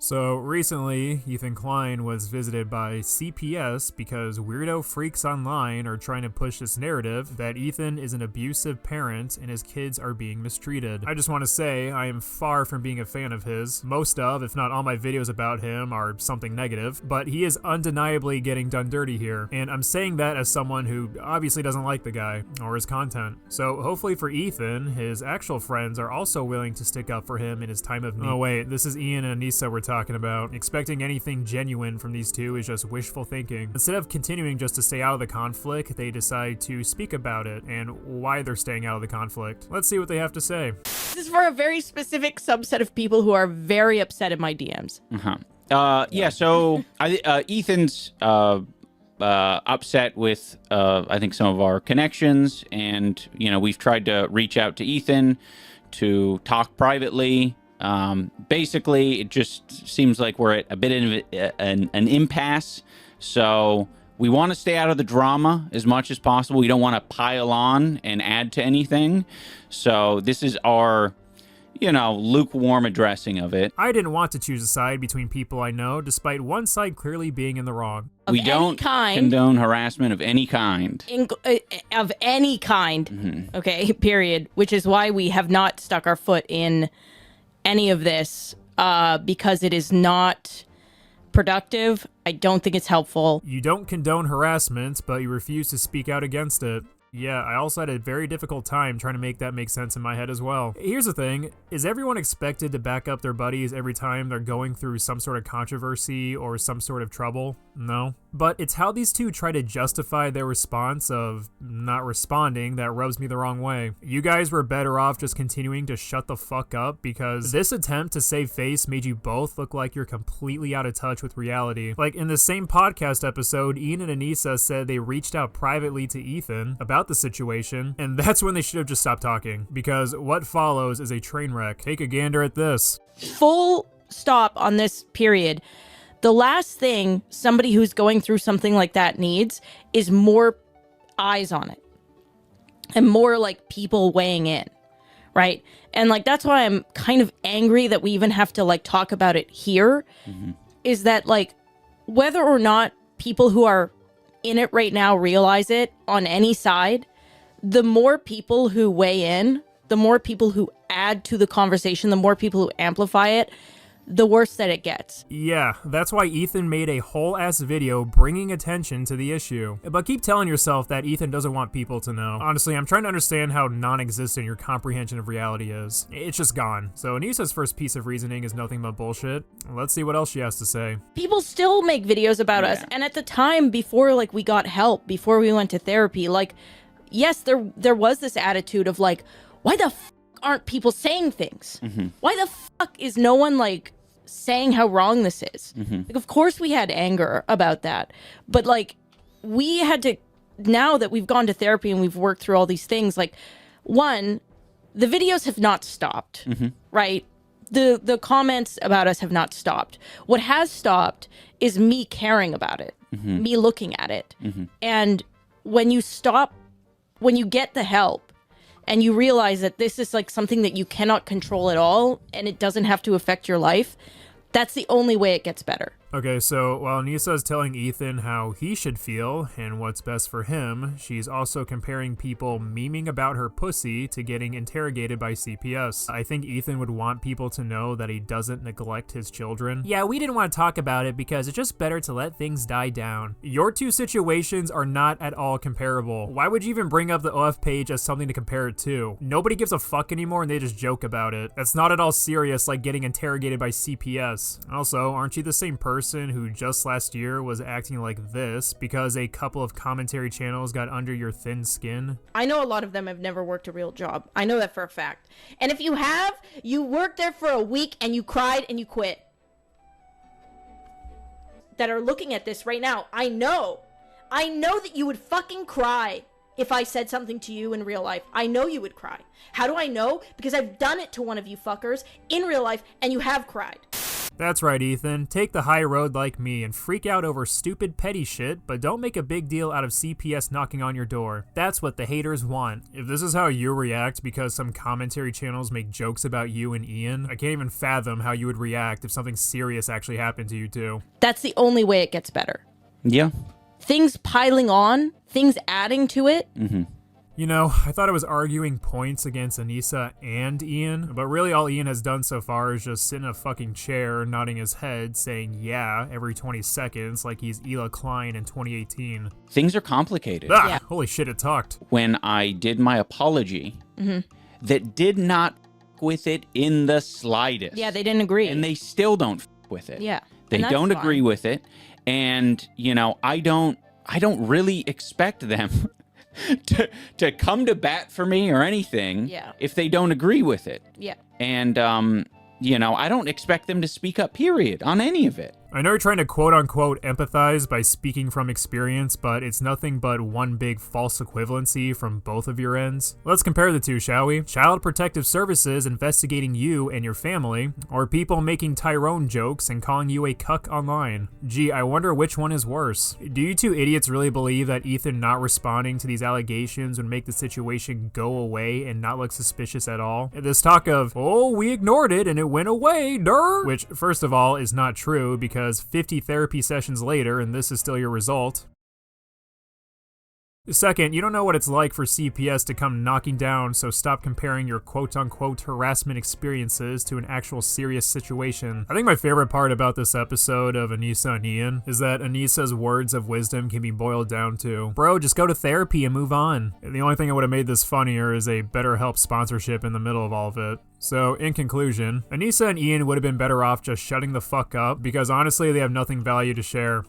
So recently, Ethan Klein was visited by CPS because weirdo freaks online are trying to push this narrative that Ethan is an abusive parent and his kids are being mistreated. I just want to say I am far from being a fan of his. Most of, if not all my videos about him are something negative, but he is undeniably getting done dirty here. And I'm saying that as someone who obviously doesn't like the guy or his content. So hopefully for Ethan, his actual friends are also willing to stick up for him in his time of need. Oh wait, this is Ian and Anissa we're talking about. Expecting anything genuine from these two is just wishful thinking. Instead of continuing just to stay out of the conflict, they decide to speak about it and why they're staying out of the conflict. Let's see what they have to say. This is for a very specific subset of people who are very upset in my DMs. Yeah, so Ethan's upset with, I think, some of our connections, and, you know, we've tried to reach out to Ethan to talk privately. Basically, it just seems like we're at a bit of an impasse. So we want to stay out of the drama as much as possible. We don't want to pile on and add to anything. So this is our, you know, lukewarm addressing of it. I didn't want to choose a side between people I know, despite one side clearly being in the wrong. We don't condone harassment of any kind. Of any kind, okay, period. Which is why we have not stuck our foot in any of this, because it is not productive. I don't think it's helpful. You don't condone harassment, but you refuse to speak out against it. Yeah, I also had a very difficult time trying to make that make sense in my head as well. Here's the thing, is everyone expected to back up their buddies every time they're going through some sort of controversy or some sort of trouble? No. But it's how these two try to justify their response of not responding that rubs me the wrong way. You guys were better off just continuing to shut the fuck up because this attempt to save face made you both look like you're completely out of touch with reality. Like in the same podcast episode, Ian and Anissa said they reached out privately to Ethan about the situation, and that's when they should have just stopped talking, because what follows is a train wreck. Take a gander at this. Full stop on this period. The last thing somebody who's going through something like that needs is more eyes on it and more like people weighing in, right? And like that's why I'm kind of angry that we even have to like talk about it here, is that like whether or not people who are in it right now realize it on any side, the more people who weigh in, the more people who add to the conversation, the more people who amplify it, the worse that it gets. Yeah, that's why Ethan made a whole ass video bringing attention to the issue. But keep telling yourself that Ethan doesn't want people to know. Honestly, I'm trying to understand how non-existent your comprehension of reality is. It's just gone. So Anissa's first piece of reasoning is nothing but bullshit. Let's see what else she has to say. People still make videos about us, and at the time before like we got help, before we went to therapy, like yes, there was this attitude of like, why the fuck aren't people saying things? Why the fuck is no one like saying how wrong this is? Like, of course we had anger about that, but like we had to, now that we've gone to therapy and we've worked through all these things, like one, the videos have not stopped, right? The comments about us have not stopped. What has stopped is me caring about it, me looking at it. And when you stop, when you get the help and you realize that this is like something that you cannot control at all and it doesn't have to affect your life, that's the only way it gets better. Okay, so while Anissa is telling Ethan how he should feel and what's best for him, she's also comparing people memeing about her pussy to getting interrogated by CPS. I think Ethan would want people to know that he doesn't neglect his children. Yeah, we didn't want to talk about it because it's just better to let things die down. Your two situations are not at all comparable. Why would you even bring up the OF page as something to compare it to? Nobody gives a fuck anymore and they just joke about it. That's not at all serious like getting interrogated by CPS. Also, aren't you the same person who just last year was acting like this because a couple of commentary channels got under your thin skin? I know a lot of them have never worked a real job. I know that for a fact. And if you have, you worked there for a week and you cried and you quit. That are looking at this right now, I know that you would fucking cry if I said something to you in real life. I know you would cry. How do I know? Because I've done it to one of you fuckers in real life and you have cried. That's right, Ethan. Take the high road like me and freak out over stupid petty shit, but don't make a big deal out of CPS knocking on your door. That's what the haters want. If this is how you react because some commentary channels make jokes about you and Ian, I can't even fathom how you would react if something serious actually happened to you two. That's the only way it gets better. Yeah. Things piling on, things adding to it. Mm-hmm. You know, I thought I was arguing points against Anissa and Ian, but really all Ian has done so far is just sit in a fucking chair, nodding his head, saying yeah every 20 seconds like he's Ela Klein in 2018. Things are complicated. Ah, Yeah. Holy shit, it talked. When I did my apology, that did not f- with it in the slightest. Yeah, they didn't agree. And they still don't f- with it. Yeah. They and that's don't fine. agree with it. And, you know, I don't really expect them to come to bat for me or anything if they don't agree with it. Yeah. And, you know, I don't expect them to speak up, period, on any of it. I know you're trying to quote-unquote empathize by speaking from experience, but it's nothing but one big false equivalency from both of your ends. Let's compare the two, shall we? Child Protective Services investigating you and your family, or people making Tyrone jokes and calling you a cuck online. Gee, I wonder which one is worse. Do you two idiots really believe that Ethan not responding to these allegations would make the situation go away and not look suspicious at all? This talk of, oh, we ignored it and it went away, der, which, first of all, is not true because 50 therapy sessions later and this is still your result. Second, you don't know what it's like for CPS to come knocking down, so stop comparing your quote-unquote harassment experiences to an actual serious situation. I think my favorite part about this episode of Anissa and Ian is that Anissa's words of wisdom can be boiled down to, bro, just go to therapy and move on. The only thing that would have made this funnier is a BetterHelp sponsorship in the middle of all of it. So, in conclusion, Anissa and Ian would have been better off just shutting the fuck up because honestly they have nothing value to share.